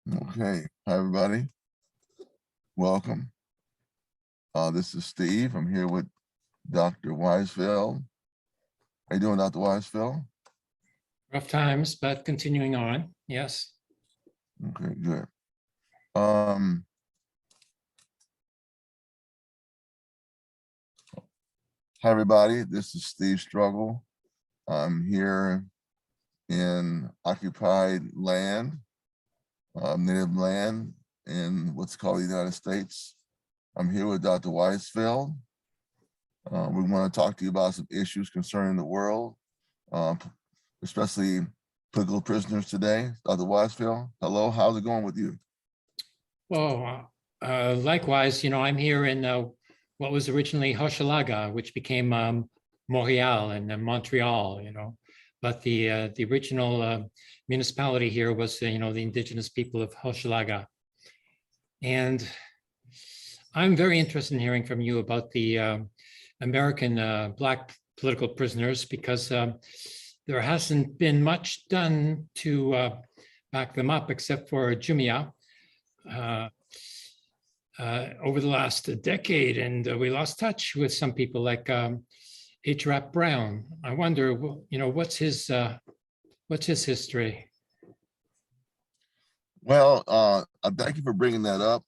Okay, hi everybody. Welcome. This is Steve. I'm here with Dr. Weisfeld. How you doing, Dr. Weisfeld? Rough times, but continuing on. Yes. Okay, good. Hi everybody. This is Steve Struggle. I'm here in occupied land, native land in what's called the United States. I'm here with Dr. Weisfeld. We want to talk to you about some issues concerning the world, especially political prisoners today. Dr. Weisfeld, hello, how's it going with you? Well, likewise, I'm here in what was originally Hochelaga, which became Montreal and Montreal, but the original municipality here was, the indigenous people of Hochelaga. And I'm very interested in hearing from you about the American Black political prisoners, because there hasn't been much done to back them up, except for Jumia over the last decade. And we lost touch with some people like Hubert Brown. I wonder, what's his history? Well, thank you for bringing that up.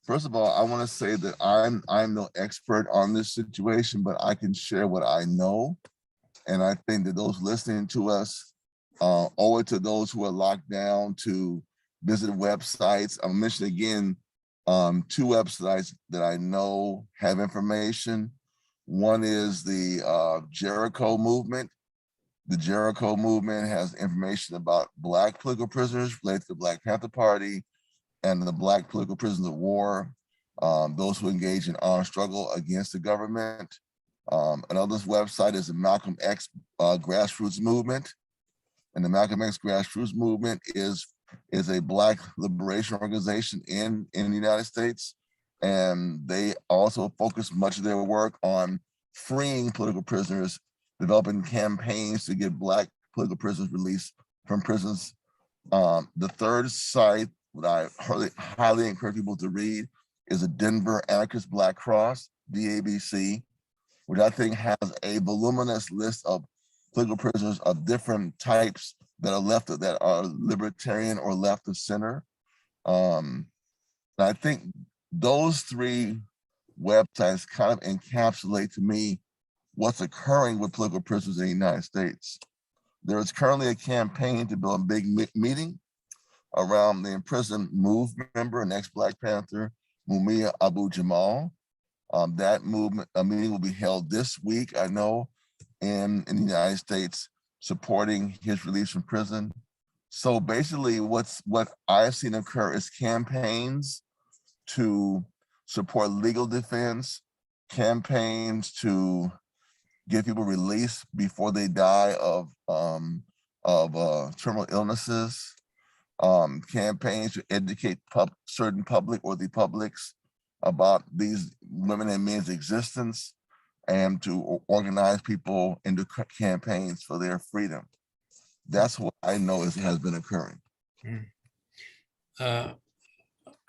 First of all, I want to say that I'm no expert on this situation, but I can share what I know. And I think that those listening to us owe it to those who are locked down to visit websites. I'll mention again, 2 websites that I know have information. One is the Jericho movement. The Jericho movement has information about Black political prisoners related to the Black Panther Party and the Black political prisoners of war, those who engage in armed struggle against the government. Another website is the Malcolm X grassroots movement. And the Malcolm X grassroots movement is a Black liberation organization in the United States. And they also focus much of their work on freeing political prisoners, developing campaigns to get Black political prisoners released from prisons. The third site that I highly encourage people to read is the Denver Anarchist Black Cross, DABC, which I think has a voluminous list of political prisoners of different types that are libertarian or left of center. I think those 3 websites kind of encapsulate to me what's occurring with political prisoners in the United States. There is currently a campaign to build a big meeting around the imprisoned MOVE member and ex-Black Panther, Mumia Abu-Jamal. That meeting will be held this week, I know, in the United States, supporting his release from prison. So basically what I've seen occur is campaigns to support legal defense, campaigns to get people released before they die of terminal illnesses, campaigns to educate certain public or the publics about these women and men's existence, and to organize people into campaigns for their freedom. That's what I know has been occurring.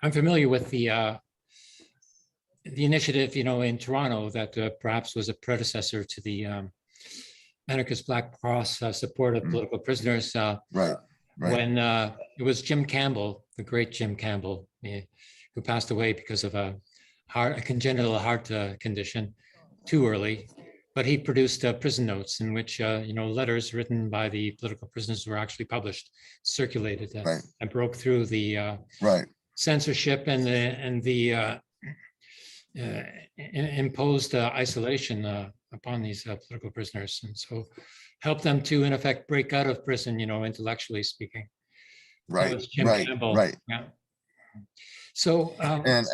I'm familiar with the initiative, in Toronto that perhaps was a predecessor to the Anarchist Black Cross support of political prisoners. Right. When it was Jim Campbell, the great Jim Campbell, who passed away because of a congenital heart condition too early. But he produced prison notes in which, letters written by the political prisoners were actually published, circulated, and broke through the censorship and the imposed isolation upon these political prisoners, and so help them to, in effect, break out of prison, intellectually speaking. Right. Yeah. So, and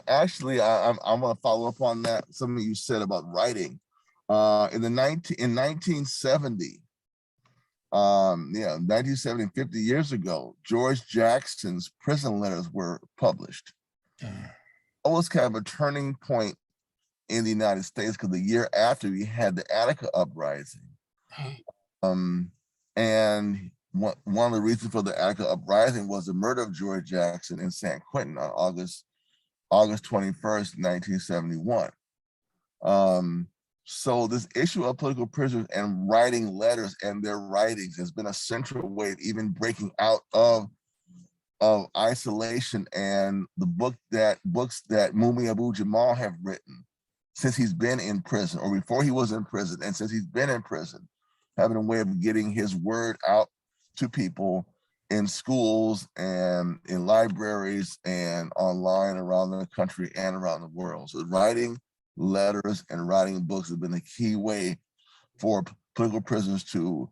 actually, I want to follow up on that. Something you said about writing. In 1970, 50 years ago, George Jackson's prison letters were published. It was kind of a turning point in the United States, because the year after we had the Attica uprising, And one of the reasons for the act of uprising was the murder of George Jackson in San Quentin on August 21st, 1971. So this issue of political prisoners and writing letters and their writings has been a central way of even breaking out of isolation, and the books that Mumi Abu Jamal have written since he's been in prison, or before he was in prison, and since he's been in prison, having a way of getting his word out to people in schools and in libraries and online around the country and around the world. So writing letters and writing books have been a key way for political prisoners to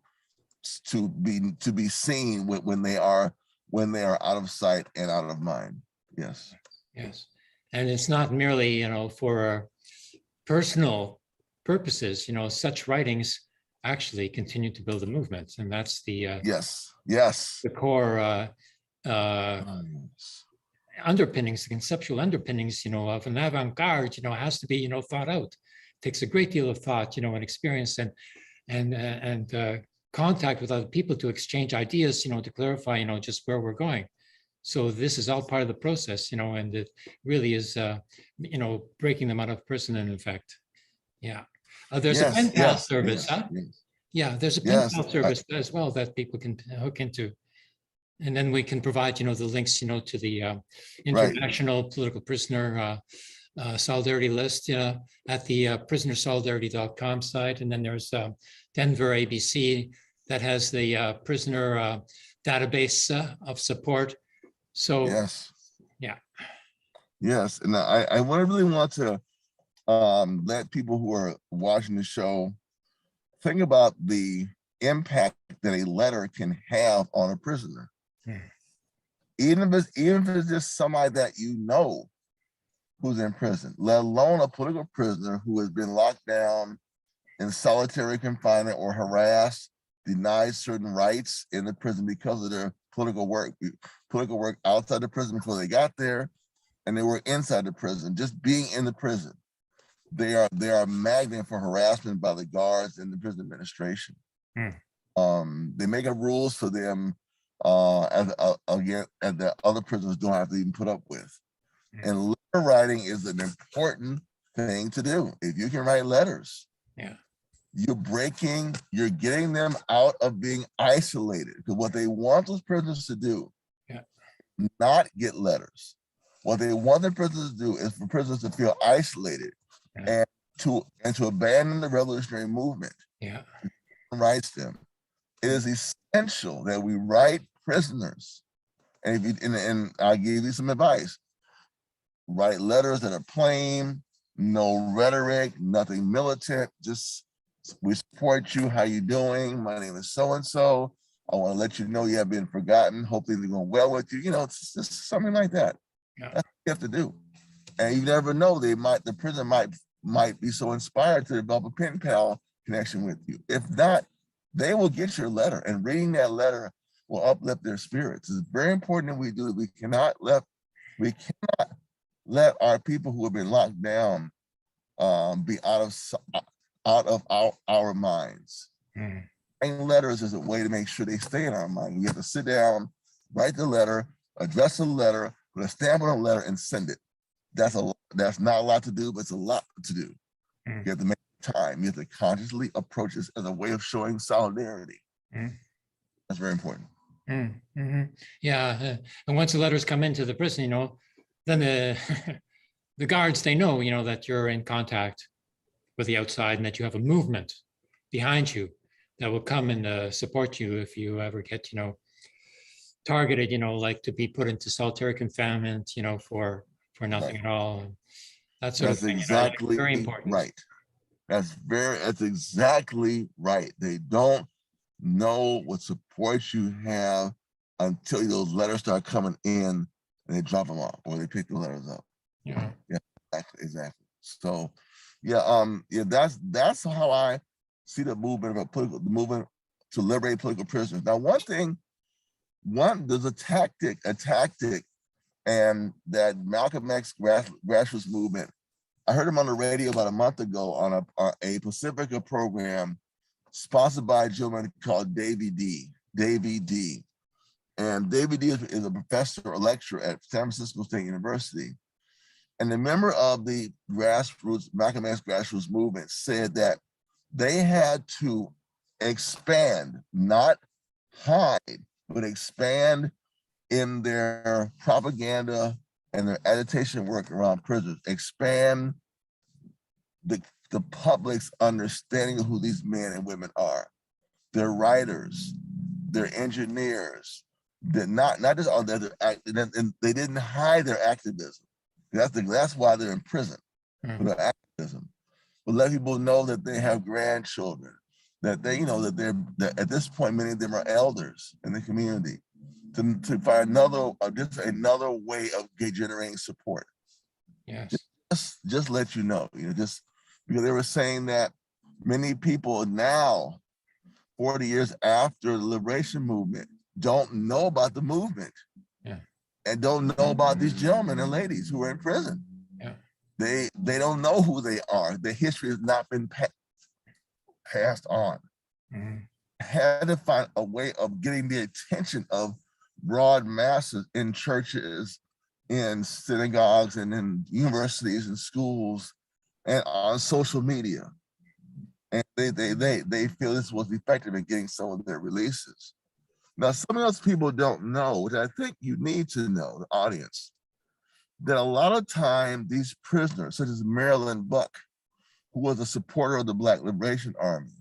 be seen when they are out of sight and out of mind. Yes. Yes. And it's not merely, for personal purposes, such writings actually continue to build a movement. And that's the yes. the core underpinnings, the conceptual underpinnings, of an avant-garde, has to be, thought out. It takes a great deal of thought, and experience and contact with other people to exchange ideas, to clarify, just where we're going. So this is all part of the process, and it really is, breaking them out of prison in effect. Yeah. There's a pen pal service, huh? Yeah, there's a pen pal service as well that people can hook into. And then we can provide, the links, to the International Political Prisoner Solidarity List at the prisonersolidarity.com site. And then there's Denver ABC that has the prisoner database of support. So, yes. Yeah. Yes, and I really want to let people who are watching the show think about the impact that a letter can have on a prisoner. Even if it's just somebody that who's in prison, let alone a political prisoner who has been locked down in solitary confinement or harassed, denied certain rights in the prison because of their political work outside the prison before they got there, and they were inside the prison. Just being in the prison, they are a magnet for harassment by the guards and the prison administration. They make up rules for them again, and the other prisoners don't have to even put up with. And letter writing is an important thing to do. If you can write letters, you're getting them out of being isolated. Because what they want those prisoners to do, not get letters. What they want the prisoners to do is for prisoners to feel isolated and to abandon the revolutionary movement. Writes them. It is essential that we write prisoners, and I'll give you some advice. Write letters that are plain, no rhetoric, nothing militant. Just, we support you. How you doing? My name is so and so. I want to let you know you have been forgotten. Hope things are going well with you. It's just something like that. That's what you have to do. And you never know, the prison might be so inspired to develop a pen pal connection with you. If not, they will get your letter, and reading that letter will uplift their spirits. It's very important that we do it. We cannot let our people who have been locked down be out of our minds. Writing letters is a way to make sure they stay in our mind. We have to sit down, write the letter, address the letter, put a stamp on the letter, and send it. That's not a lot to do, but it's a lot to do. You have to make time. You have to consciously approach this as a way of showing solidarity. That's very important. Yeah, and once the letters come into the prison, then the guards, they know, that you're in contact with the outside and that you have a movement behind you that will come and support you if you ever get, targeted, like to be put into solitary confinement, for nothing at all. And that sort of thing. Exactly very important. Right. That's exactly right. They don't know what support you have until those letters start coming in and they drop them off or they pick the letters up. Yeah, exactly. So that's how I see the movement of the movement to liberate political prisoners. Now, there's a tactic, and that Malcolm X grassroots movement. I heard him on the radio about a month ago on a Pacifica program sponsored by a gentleman called Davy D. And Davy D is a professor or lecturer at San Francisco State University. And a member of the grassroots, Malcolm X grassroots movement said that they had to expand, not hide, but expand in their propaganda and their agitation work around prisoners, expand the public's understanding of who these men and women are. They're writers, they're engineers, they're not just all that, and they didn't hide their activism. That's why they're in prison, for their activism. But let people know that they have grandchildren, that they, that at this point, many of them are elders in the community, to find just another way of generating support. Yes. Just let you know, just because they were saying that many people now, 40 years after the liberation movement, don't know about the movement. Yeah. And don't know about these gentlemen and ladies who are in prison. Yeah. They don't know who they are. The history has not been passed on. Had to find a way of getting the attention of broad masses in churches, in synagogues, and in universities and schools, and on social media. And they feel this was effective in getting some of their releases. Now, some of those people don't know, which I think you need to know, the audience, that a lot of time these prisoners, such as Marilyn Buck, who was a supporter of the Black Liberation Army,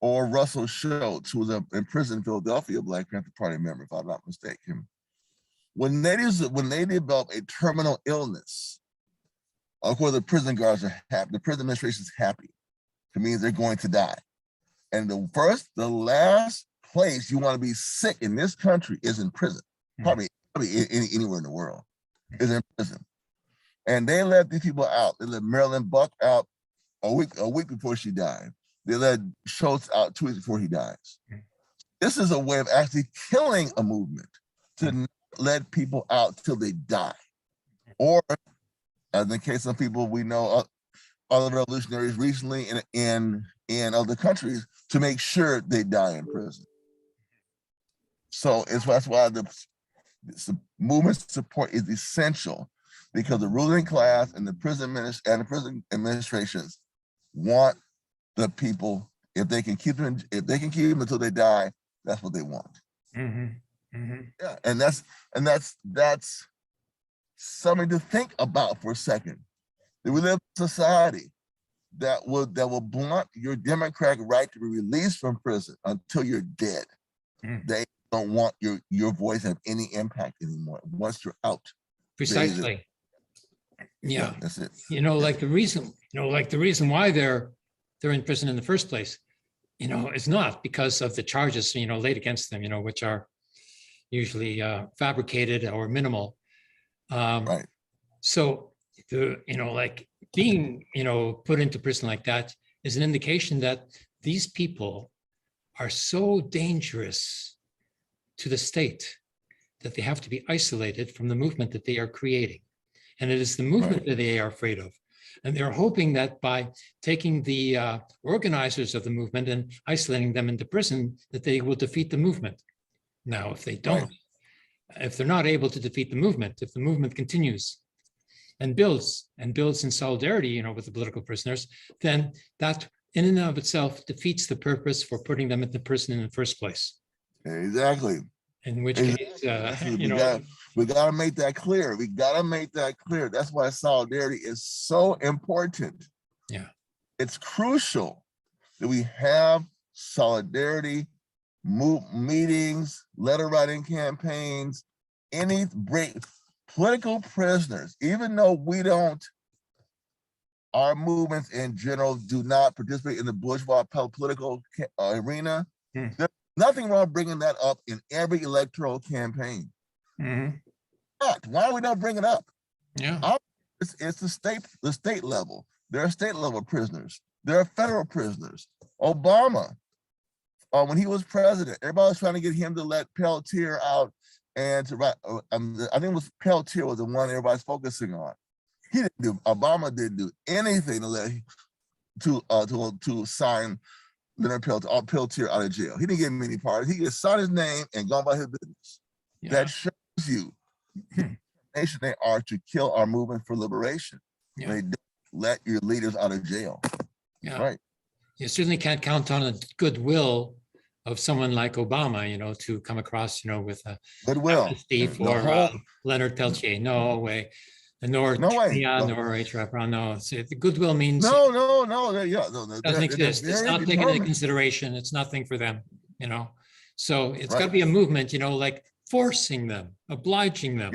or Russell Schultz, who was in prison in Philadelphia, Black Panther Party member, if I'm not mistaken, when they develop a terminal illness, of course, the prison guards are happy, the prison administration is happy. It means they're going to die. And the last place you want to be sick in this country is in prison, probably anywhere in the world, is in prison. And they let these people out. They let Marilyn Buck out a week before she died. They let Schultz out 2 weeks before he dies. This is a way of actually killing a movement, to not let people out till they die. Or, as in the case of people we know, other revolutionaries recently in other countries, to make sure they die in prison. So that's why the movement support is essential, because the ruling class and the prison administrations want the people, if they can keep them until they die, that's what they want. Yeah, and that's something to think about for a second. That we live in a society that will blunt your democratic right to be released from prison until you're dead. They don't want your voice have any impact anymore once you're out. Precisely. Yeah, that's it. Like the reason why they're in prison in the first place, is not because of the charges, laid against them, which are usually fabricated or minimal. Right. So like being, put into prison like that is an indication that these people are so dangerous to the state that they have to be isolated from the movement that they are creating. And it is the movement that they are afraid of. And they're hoping that by taking the organizers of the movement and isolating them into prison, that they will defeat the movement. Now, if they don't, if they're not able to defeat the movement, if the movement continues and builds in solidarity, with the political prisoners, then that in and of itself defeats the purpose for putting them into prison in the first place. Exactly. In which case, we got to make that clear. We got to make that clear. That's why solidarity is so important. Yeah. It's crucial that we have solidarity meetings, letter writing campaigns, political prisoners, even though our movements in general do not participate in the bourgeois political arena. There's nothing wrong bringing that up in every electoral campaign. But why do we not bring it up? Yeah, it's the state level. There are state level prisoners. There are federal prisoners. Obama, when he was president, everybody was trying to get him to let Peltier out and to write. I think it was Peltier was the one everybody's focusing on. Obama didn't do anything to sign Leonard Peltier out of jail. He didn't get many pardons. He just signed his name and gone by his business. Yeah. That shows you the nation they are to kill our movement for liberation. Yeah. They don't let your leaders out of jail. Yeah. Right. You certainly can't count on the goodwill of someone like Obama, to come across, with a goodwill amnesty for Leonard Peltier. No way. Nor no way. nor H. Brown. No, the goodwill means no. doesn't exist. It's not taken into consideration. It's nothing for them, So it's got to be a movement, like forcing them, obliging them.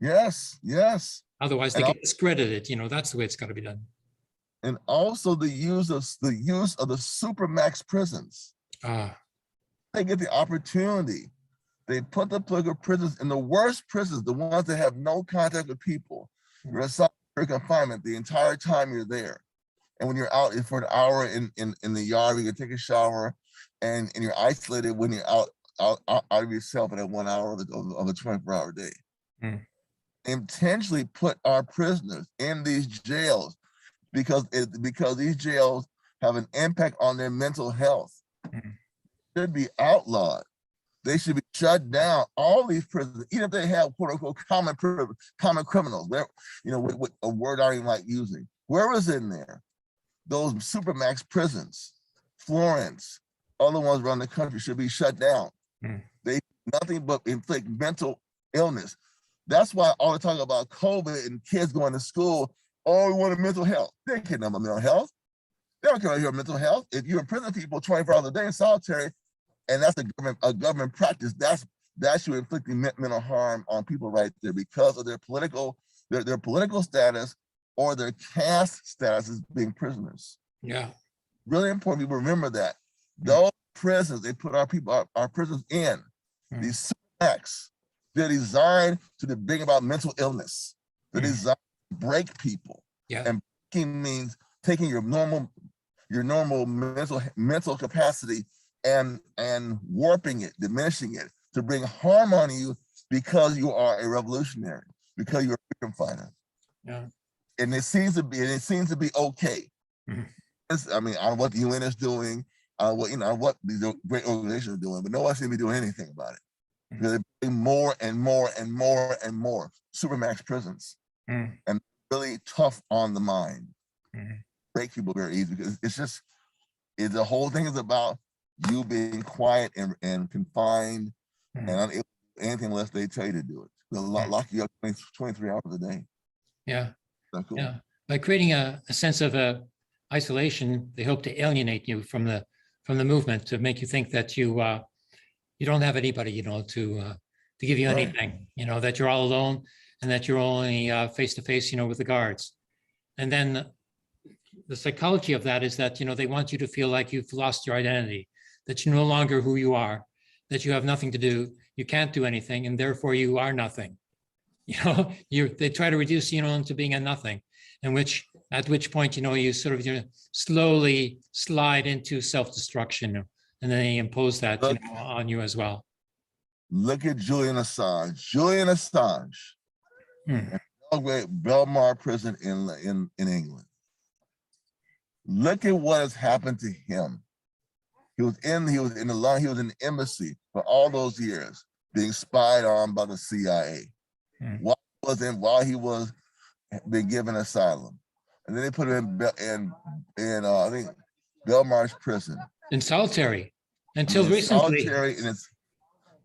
Yes. Otherwise, they get discredited. That's the way it's got to be done. And also the use of the supermax prisons. They get the opportunity. They put the political prisoners in the worst prisons, the ones that have no contact with people. You're in solitary confinement the entire time you're there. And when you're out for an hour in the yard, you can take a shower, and you're isolated when you're out of yourself in that 1 hour of a 24-hour day. Intentionally put our prisoners in these jails because these jails have an impact on their mental health. Should be outlawed. They should be shut down. All these prisons, even if they have quote unquote common criminals, with a word I don't even like using. Whoever's in there, those supermax prisons, Florence, other ones around the country should be shut down. They nothing but inflict mental illness. That's why all the talk about COVID and kids going to school, we want mental health. They can't know about mental health. They don't care about your mental health. If you're in prison people 24 hours a day in solitary, and that's a government practice, that's you inflicting mental harm on people right there because of their political status or their caste status as being prisoners. Yeah. Really important people remember that. Those prisons, they put our prisons in, these acts, they're designed to bring about mental illness. They're designed to break people. Yeah. And breaking means taking your normal mental capacity and warping it, diminishing it to bring harm on you because you are a revolutionary, because you're a freedom fighter. Yeah. And it seems to be okay. I mean, I don't know what the UN is doing, what these great organizations are doing, but no one seems to be doing anything about it. They're bringing more and more and more and more supermax prisons, and really tough on the mind. Break people very easy because the whole thing is about you being quiet and confined and unable to do anything unless they tell you to do it. They'll lock you up 23 hours a day. Yeah. Cool? Yeah. By creating a sense of isolation, they hope to alienate you from the movement, to make you think that you don't have anybody, to give you anything, that you're all alone and that you're only face to face, with the guards. And then the psychology of that is that, they want you to feel like you've lost your identity, that you're no longer who you are, that you have nothing to do, you can't do anything, and therefore you are nothing. They try to reduce you into being a nothing, at which point, you sort of slowly slide into self-destruction, and then they impose that on you as well. Look at Julian Assange. Julian Assange, Belmar prison in England. Look at what has happened to him. He was in the embassy for all those years, being spied on by the CIA. While he was being given asylum, and then they put him in I think Belmarsh prison in solitary until recently. Solitary,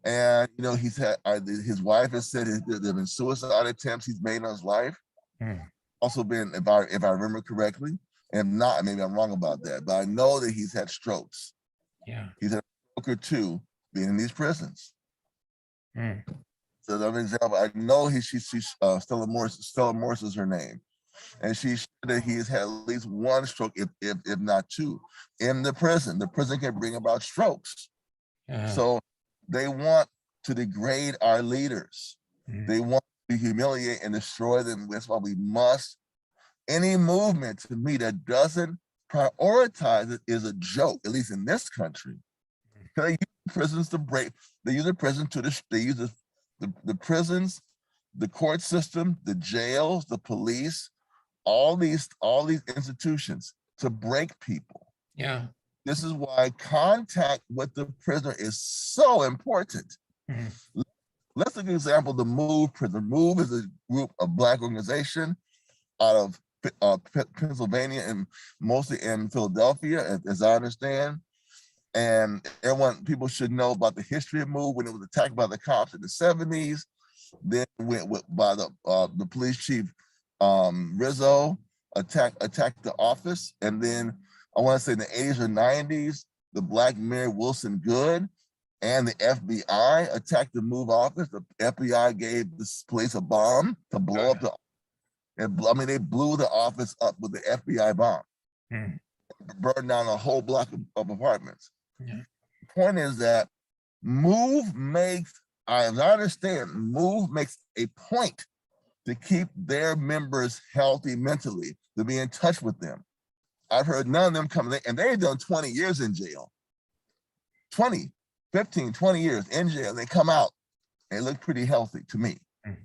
and he's had his wife has said there have been suicide attempts he's made on his life. Also been, if I remember correctly, and if not, maybe I'm wrong about that, but I know that he's had strokes. Yeah, he's had a stroke or two being in these prisons. So, for example, I know she's Stella Morris is her name, and she said that he's had at least one stroke, if not two, in the prison. The prison can bring about strokes. So they want to degrade our leaders. They want to humiliate and destroy them. That's why we must. Any movement to me that doesn't prioritize it is a joke, at least in this country. They use prisons to break. They use the prison they use the prisons, the court system, the jails, the police, all these institutions to break people. Yeah. This is why contact with the prisoner is so important. Mhm. Let's take an example, the MOVE prisoner. MOVE is a group of Black organization out of Pennsylvania and mostly in Philadelphia, as I understand. And people should know about the history of MOVE when it was attacked by the cops in the 70s. Then went by the police chief Rizzo attacked the office, and then I want to say in the 80s or 90s, the Black Mary Wilson Goode and the FBI attacked the MOVE office. The FBI gave this place a bomb to blow up they blew the office up with the FBI bomb, burned down a whole block of apartments. Yeah. The point is that MOVE makes, as I understand, MOVE makes a point to keep their members healthy mentally, to be in touch with them. I've heard none of them come, and they've done 20 years in jail. 20, 15, 20 years in jail. They come out, they look pretty healthy to me. And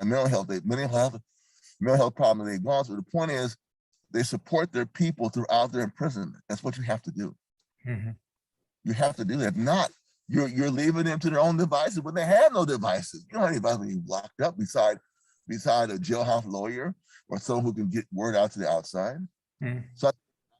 mental health problem they've gone through. The point is, they support their people throughout their imprisonment. That's what you have to do. You have to do that. If not, you're leaving them to their own devices when they have no devices. You don't have any devices when you're locked up beside a jailhouse lawyer or someone who can get word out to the outside. So I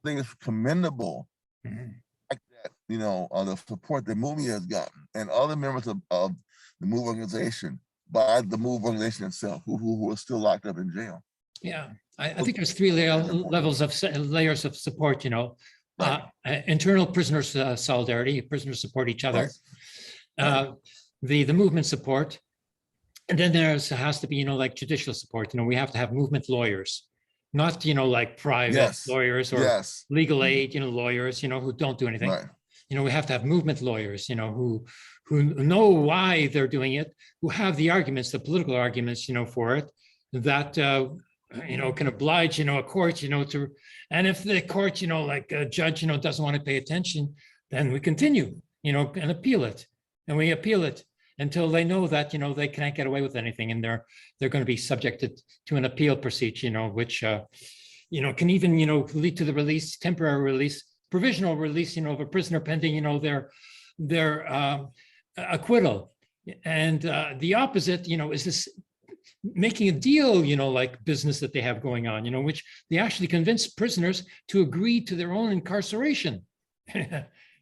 think it's commendable like that, the support that MOVE has gotten and other members of the MOVE organization by the MOVE organization itself who are still locked up in jail. Yeah, I think there's three layers of support, Right. Internal prisoners solidarity, prisoners support each other, Right. The movement support, and then has to be, like judicial support. We have to have movement lawyers, not, like private lawyers or legal aid, lawyers, who don't do anything. Right. We have to have movement lawyers, who know why they're doing it, who have the arguments, the political arguments, for it, that, can oblige, a court, to, and if the court, like a judge, doesn't want to pay attention, then we continue, and appeal it. And we appeal it until they know that, they can't get away with anything, and they're going to be subjected to an appeal procedure, which, can even, lead to the release, temporary release, provisional release, of a prisoner pending, their acquittal. And the opposite, is this making a deal, like business that they have going on, which they actually convince prisoners to agree to their own incarceration.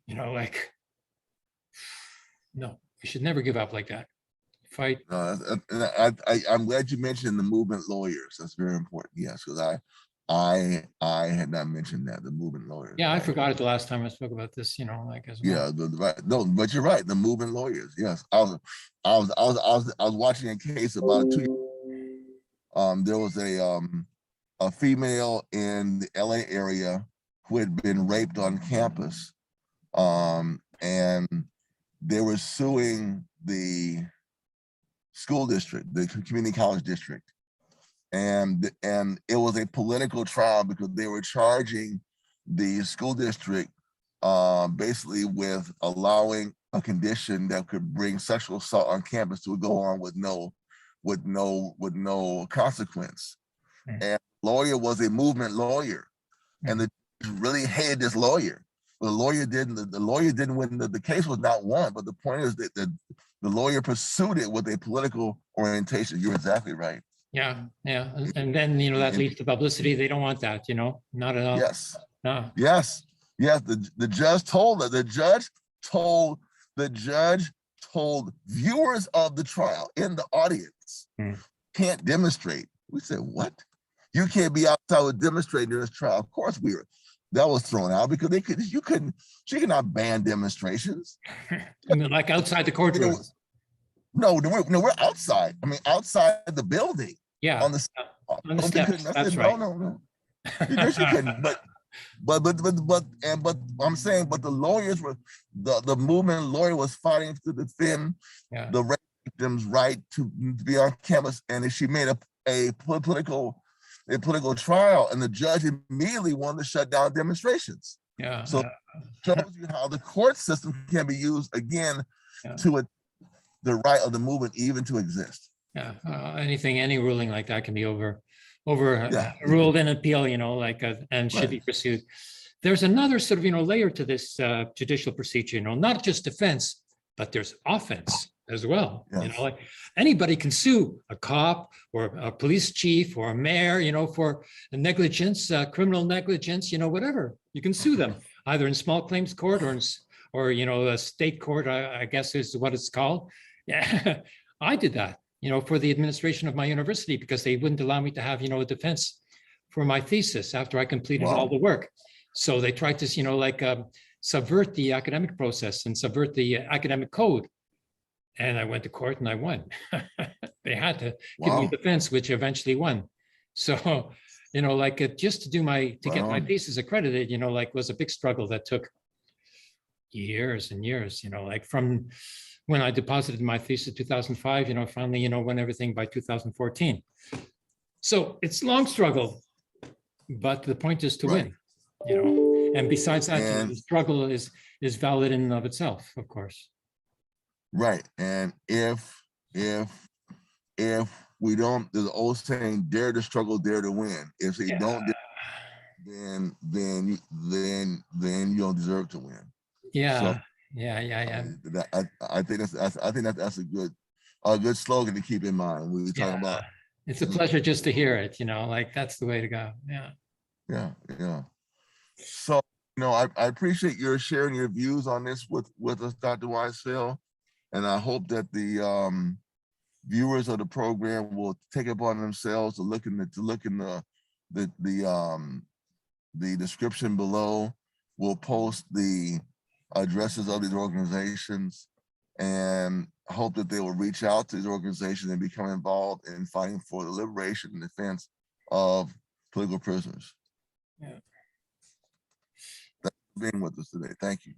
Like, no, we should never give up like that. Fight. I'm glad you mentioned the movement lawyers. That's very important. Yes, because I had not mentioned that, the movement lawyers. Yeah, I forgot it the last time I spoke about this, like as well. Yeah, no, but you're right. The movement lawyers. Yes, I was watching a case about 2 years. There was a female in the LA area who had been raped on campus, and they were suing the school district, the community college district. And it was a political trial because they were charging the school district basically with allowing a condition that could bring sexual assault on campus to go on with no consequence. And the lawyer was a movement lawyer, and the really hated this lawyer. The lawyer didn't win. The case was not won, but the point is that the lawyer pursued it with a political orientation. You're exactly right. Yeah, and then that leads to publicity. They don't want that, not at all. Yes. No. Yes. The judge told viewers of the trial in the audience, can't demonstrate. We said, what? You can't be outside with demonstrating during this trial. Of course that was thrown out because she could not ban demonstrations. Like outside the courtroom. No, we're outside. I mean, outside the building. Yeah. On the steps. That's right. No. Yes, you couldn't. But I'm saying, but the lawyers were the movement lawyer was fighting to defend the rape victims' right to be on campus, and she made a political trial, and the judge immediately wanted to shut down demonstrations. Yeah. So it shows you how the court system can be used again to the right of the movement even to exist. Yeah, any ruling like that can be overruled in appeal, and should be pursued. there's another sort of, layer to this judicial procedure, not just defense, but there's offense as well. Yes. Like anybody can sue a cop or a police chief or a mayor, for negligence, criminal negligence, whatever. You can sue them either in small claims court or a state court, I guess is what it's called. Yeah, I did that, for the administration of my university because they wouldn't allow me to have, a defense for my thesis after I completed all the work. So they tried to, subvert the academic process and subvert the academic code. And I went to court and I won. They had to give me a defense, which eventually won. So, just to get my thesis accredited, was a big struggle that took years and years, from when I deposited my thesis in 2005, finally, won everything by 2014. So it's a long struggle, but the point is to win, and besides that, the struggle is valid in and of itself, of course. Right. And if we don't, there's an old saying, dare to struggle, dare to win. If they don't, then you don't deserve to win. Yeah. So, Yeah. I think that's a good slogan to keep in mind when we're talking about. It's a pleasure just to hear it, that's the way to go. Yeah. So, I appreciate your sharing your views on this with us, Dr. Weisfeld. And I hope that the viewers of the program will take it upon themselves to look in the description below. We'll post the addresses of these organizations and hope that they will reach out to these organizations and become involved in fighting for the liberation and defense of political prisoners. Yeah. Thanks for being with us today. Thank you.